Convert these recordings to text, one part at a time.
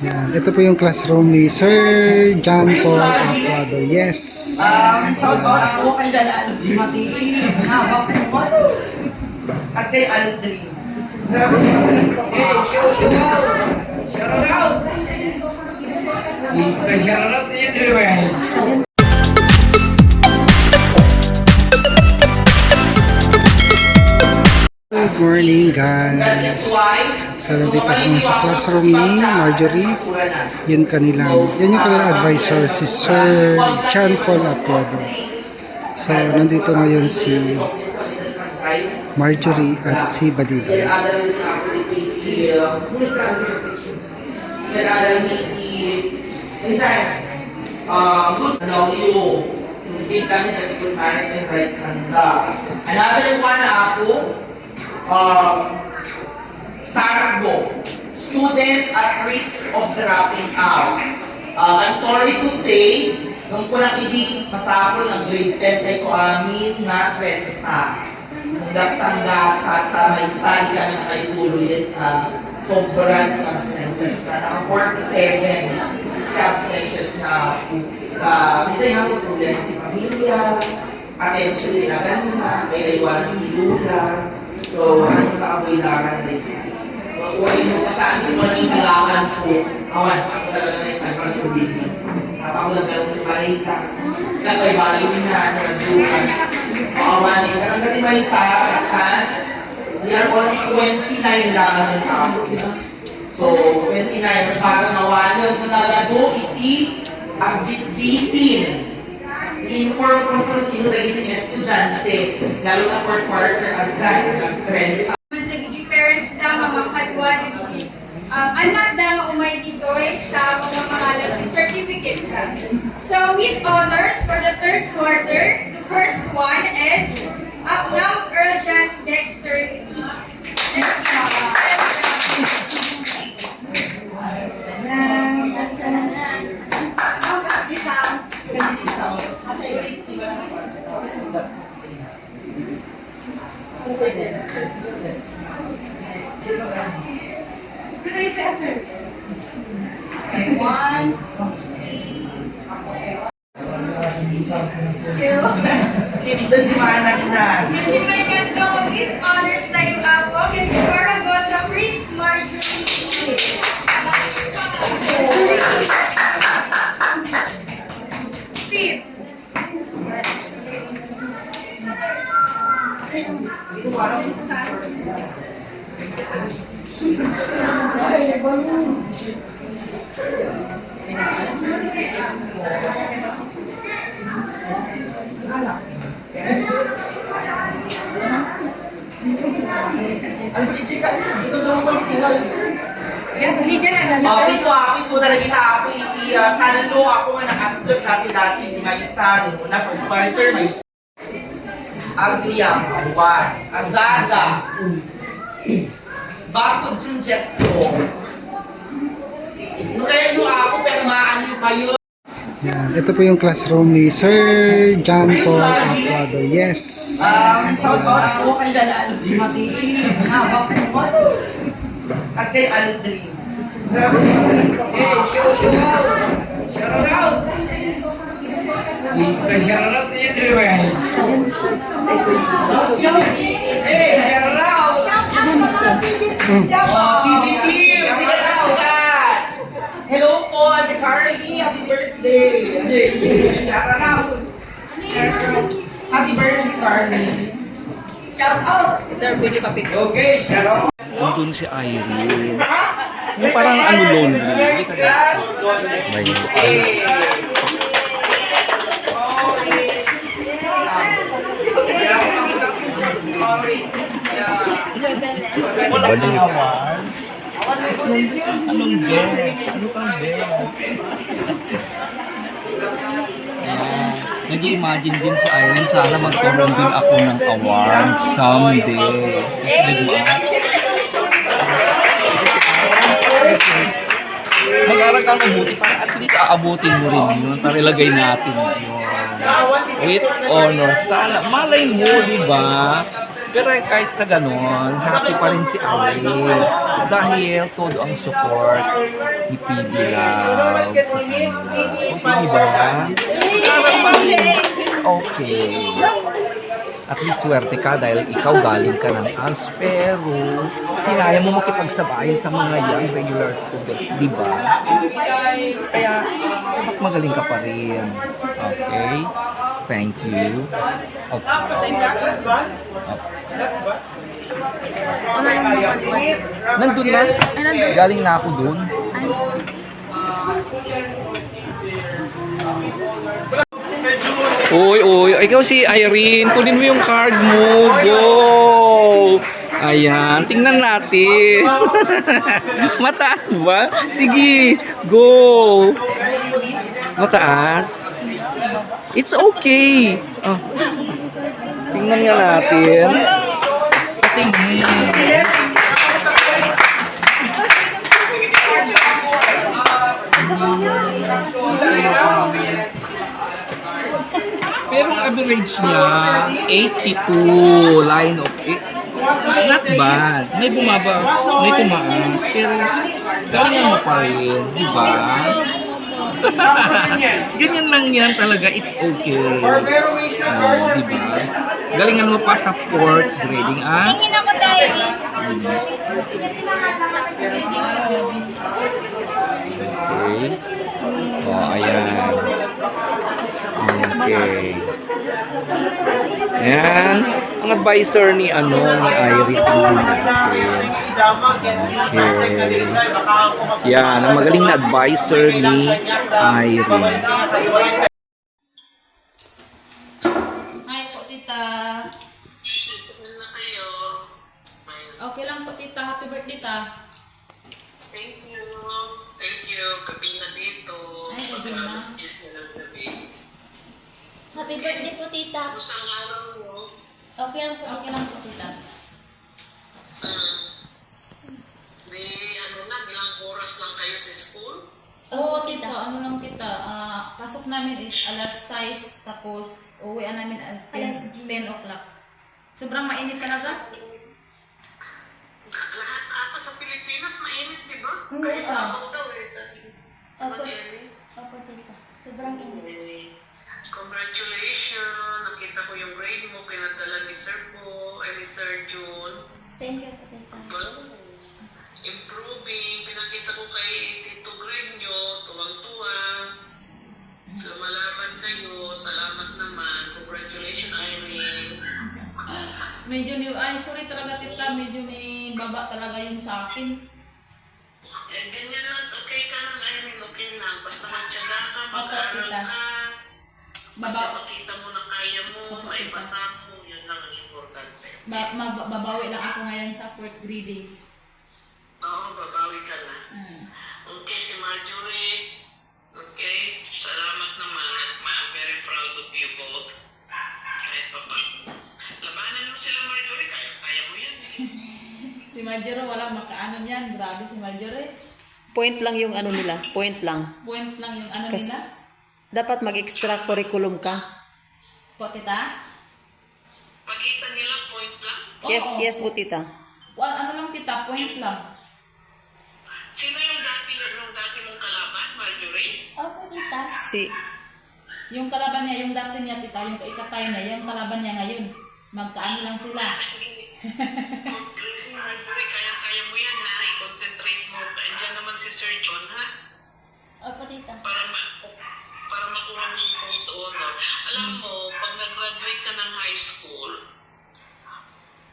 Yan. Ito po yung classroom ni Sir John Paul Aplado. Yes. Shout out ako kay Dalaan. At kay Aldrin. Grabe naman sa mga. Shout out! Shout out niya everywhere. Good morning guys. So nandito ako sa classroom ni Marjorie. Yan yung kanilang advisor, si Sir John Paul Aplado. So nandito ngayon si Marjorie at si Badida. Another one ako, Sargo, students at risk of dropping out. I'm sorry to say, nung ko nang hindi masapol ng grade 10 kay ko amin nga kwenta. Hanggang sanggasat, may sali ka na kay tuloy sobrang absences na. Naka 47 absences na ako. Medyo yung problema ng pamilya, attention nila ganun kailaywan ng hilula. So, ano ka abuilaran rin siya. Uwain mo ka sa akin, mo lang isalaman po. Awan, ako talaga na isalaman sa video. Ako lang meron ng malita. Kaya value na, nagdukan. Awan, karang may sa class. We are only 29 lang ang tao. So, 29, parang mawalan. Kung nalado, iti, ang bitbitin. Inform ko kung sino naging estudyante, lalo na for quarter agad, nag-trend. Nagiging parents na mga kadwa, anak na umay dito sa mga pangalan ng certificate na. So with honors for the third quarter, the first one is Mount Urgent Dexterity. Doon di maanak na. Hindi may katlong with honors tayo ako, hindi Paragosa Priest Marjorie. Fifth. So talaga kita ako, talo ako nga nag-astro dati-dati, hindi nga isa, na for starter, may isa. Agliang, Awan, Azaga, Bakod yung jet ko. Ito kaya nyo ako, pero maano kayo. Yan. Ito po yung classroom ni Sir John Paul Aplado. Yes. Shout out ako kay Dalaan. At kay Aldrin. Grabe naman sa mga. Shout out! Shout out niya everywhere. Hey, shout out! BBT! Sige na sugat! Hello po, Ate Carly! Happy birthday! Shout out! Happy birthday, Carly! Shout out! Okay, shout out! Nandun si Irene. Yung parang ano lonely. Balik. Anong girl? Ano kang girl? Nag-imagine din si Irene, sana magkaroon din ako ng award someday. Mag-aral ka mabuti para at least aabutin mo rin yun. Para ilagay natin yun. With honor. Sana, malay mo, di ba? Pero kahit sa ganun, happy pa rin si Irene. Dahil todo ang support ni PB Love sa kanila. Okay, di ba? Parang it's okay. At least swerte ka dahil ikaw galing ka ng ALS, pero kinaya mo makipagsabayan sa mga young regular students, di ba? Kaya mas magaling ka pa rin. Okay? Thank you. Okay. Ano yung mga liwanag? Nandun na. Ay, nandun. Galing na ako dun. Uy, ikaw si Irene, kunin mo yung card mo. Go! Ayan, tingnan natin. Mataas ba? Sige, go! Mataas? It's okay. Oh. Tingnan nga natin. Tingnan. Pero ang average niya, 82 line of 8. Not bad. May bumaba, may tumaas. Pero galingan mo pa rin, di ba? Ganyan lang yan talaga, it's okay. Di ba? Galingan mo pa sa 4th grading, ah? Tingin ako dahil. Okay. Oh, ayan. Okay. Ayan. Ang advisor ni ni Irene. Okay. Yan. Ang magaling na advisor ni Irene. Hi po, tita. Okay lang po, tita. Happy birthday, ta. Thank you. Thank you. Gabi na dito. Ay, gabi na. Alas 10 na ng gabi. Happy birthday po, tita. Kumusta ang araw mo? Okay lang po. Okay lang po, tita. Di, ilang oras lang kayo sa school? Oo, tita. Ano lang, tita. Pasok namin is alas 6, tapos uwian namin at Alas 10 o'clock. Sobrang mainit talaga. Lahat ata sa Pilipinas mainit, di ba? Oo, Kahit ah. abang daw sa Opo. Manila. Opo, tita. Sobrang init. Congratulations! Nakita ko yung grade mo, pinadala ni Sir ni Sir June. Thank you po, tita. Well, improving. Pinakita ko kay Tito Greg nyo, tuwang-tuwa. Lumalaban kayo. Salamat naman. Congratulations, Irene. Medyo ni... Ay, sorry talaga, tita. Medyo ni baba talaga yung sa akin. Ganyan lang. Okay ka lang, Irene. Okay lang. Basta magtyaga ka, Opo, mag-aaral tita. ka. Basta Baba... makita mo na kaya mo, Opo, may tita. basa mo. Yan lang ang importante. Babawi lang ako ngayon sa 4th grading. Oo, babawi ka na. Mm. Okay, si Marjorie. Okay, salamat naman at I'm very proud of you both. Kahit pa pa. Labanan mo sila, Marjorie. Kaya mo yan eh. Si Majero, walang makaano niyan. Grabe si Majero eh. Point lang yung ano nila, point lang. Point lang yung ano Kasi- nila. Dapat mag-extra curriculum ka. Po, tita? Pagitan nila, point lang. Yes, Oo. yes po tita. Ano lang tita, point lang. Sino yung dati mong kalaban, Marjorie? Opo, tita. Si, Yung kalaban niya, yung dati niya tita, yung ikatay na, yung kalaban niya ngayon. Magkaano lang sila. Sige. Marjorie, kaya mo yan ha. I-concentrate mo. Andiyan naman si Sir John ha. Opo, tita. Para makuha mo yung post honor. Alam mo, pag nag-graduate ka ng high school,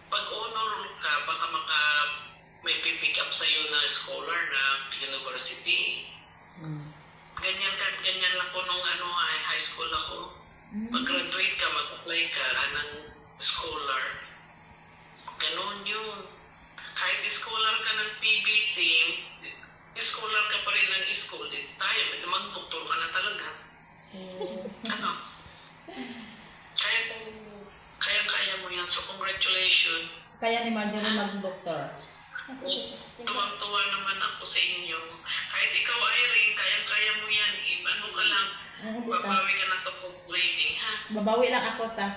pag honor ka, baka may pipick up sa'yo na scholar na university. Ganyan lang ko nung high school ako. Pag-graduate ka, mag-apply ka ng scholar. Ganon yun. Kahit scholar ka ng PB team, scholar ka pa rin ng school, tayo, mag-doktor ka na talaga. Ano? Kaya mo yan. So, congratulations. Kaya ni Marjorie mag-doktor. Tuwang-tuwa naman ako sa inyo. Kahit ikaw, Irene, kaya mo yan. Ano ka lang, Oo, tita. babawi ka na sa grading, ha? Babawi lang ako ta.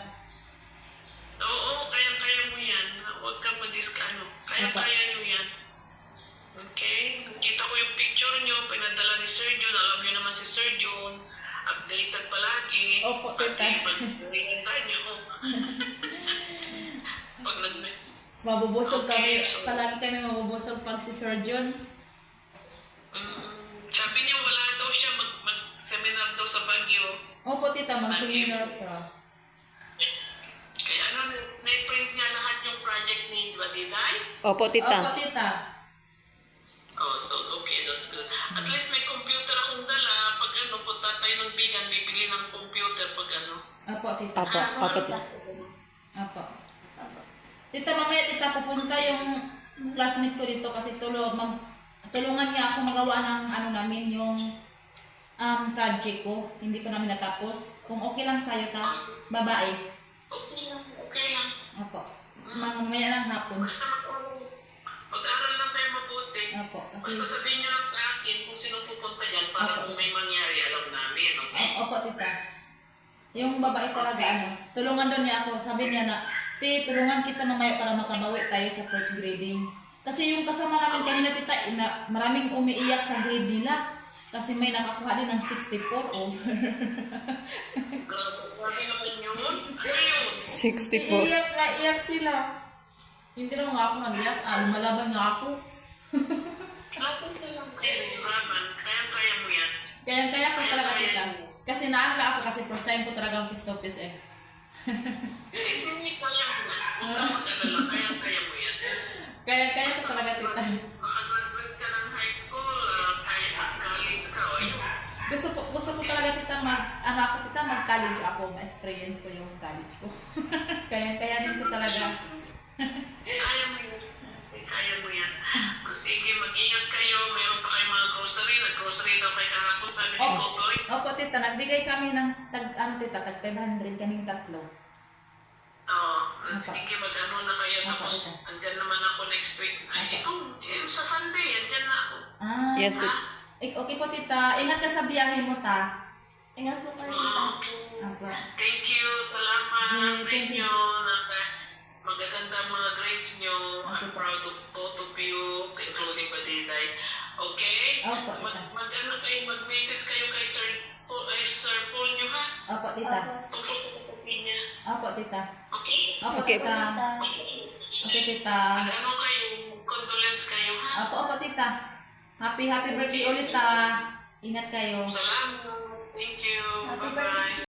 Oo, kaya mo yan. Kaya nyo yan. Okay? Kita ko yung picture nyo, pinadala ni Sir John. Alam nyo naman si Sir John. Updated palagi. Opo, tita. Pag-iintan nyo. Pag Mabubusog kami. Okay, so- Palagi kami mabubusog pag si Sir John. Sabi niya wala daw siya mag-seminar daw sa Baguio. Opo, tita, mag-seminar siya. Kaya na-print niya lahat yung project ni Badiday. Opo, Opo, tita. tita. Oh, so okay, that's good. At least may computer akong dala. Pag punta tayo ng bigan, bibili ng computer pag Opo, tita. Opo, opo, tita. Opo. Tita, mamaya tita, pupunta yung classmate ko dito kasi tulungan niya ako magawa ng namin, yung project ko. Hindi pa namin natapos. Kung okay lang sa'yo, ta, babae. Okay lang. Opo. Mamaya lang hapon. Basta mag-aral lang tayo mabuti. Opo, kasi... Basta sabihin niyo lang sa akin kung sino pupunta dyan para Opo. kung may mangyari, alam namin, okay? Opo, tita. Yung babae talaga, tulungan daw niya ako. Sabi niya na, tulungan kita mamaya para makabawi tayo sa fourth grading. Kasi yung kasama namin kanina, tita, maraming umiiyak sa grade nila. Kasi may nakakuha din ng 64 over. Grabe naman yun. Ano yun? 64. Iiyak sila. Hindi naman nga ako nag-iyak. Lumalaban nga ako. Tapos na lang kayo, Raman. Kaya mo yan. Kaya ko talaga, tita. Kasi naangla ako kasi first time ko talaga ang kistopis eh. Hindi kaya mo yan. Huwag ka mag-alala. Kaya mo yan. Kaya ko talaga, tita. Makagraduate ka ng high school, kahit college ka, o yun. Gusto ko talaga, tita, mag-college ako. Ma-experience ko yung college ko. Kayanin ko talaga. Kaya mo yan. Kaya mo yan. Sige, mag-ingat kayo. Meron pa kayong mga grocery. Nag-grocery daw kayo kahapon, sabi ni Totoy. Opo, tita, nagbigay kami ng tag 500 kaming tatlo. Oo. Sige, mag-ano na kayo. Opo, Tapos, tita. andyan naman ako next week. Ay, ito, sa Sunday, andyan na ako. Yes, but Okay po, tita. Ingat ka sa biyahe mo, ta. Ingat po kayo, tita. Okay. Opo. Thank you. Salamat Yes, sa thank you. inyo. Magaganda ang mga grades nyo. I'm Okay. proud of both of you, including Badiday. Okay? Opo, tita. Mag-message kayo kay Sir Paul nyo, ha? Opo, tita. Tungkol sa kapatid niya. Opo, tita. Okay? Opo, Okay. tita. Okay, tita. Mag-ano kayo, condolence kayo, ha? Opo, tita. Happy birthday ulit, ta. Ingat kayo. Salamat. Thank you. Bye-bye.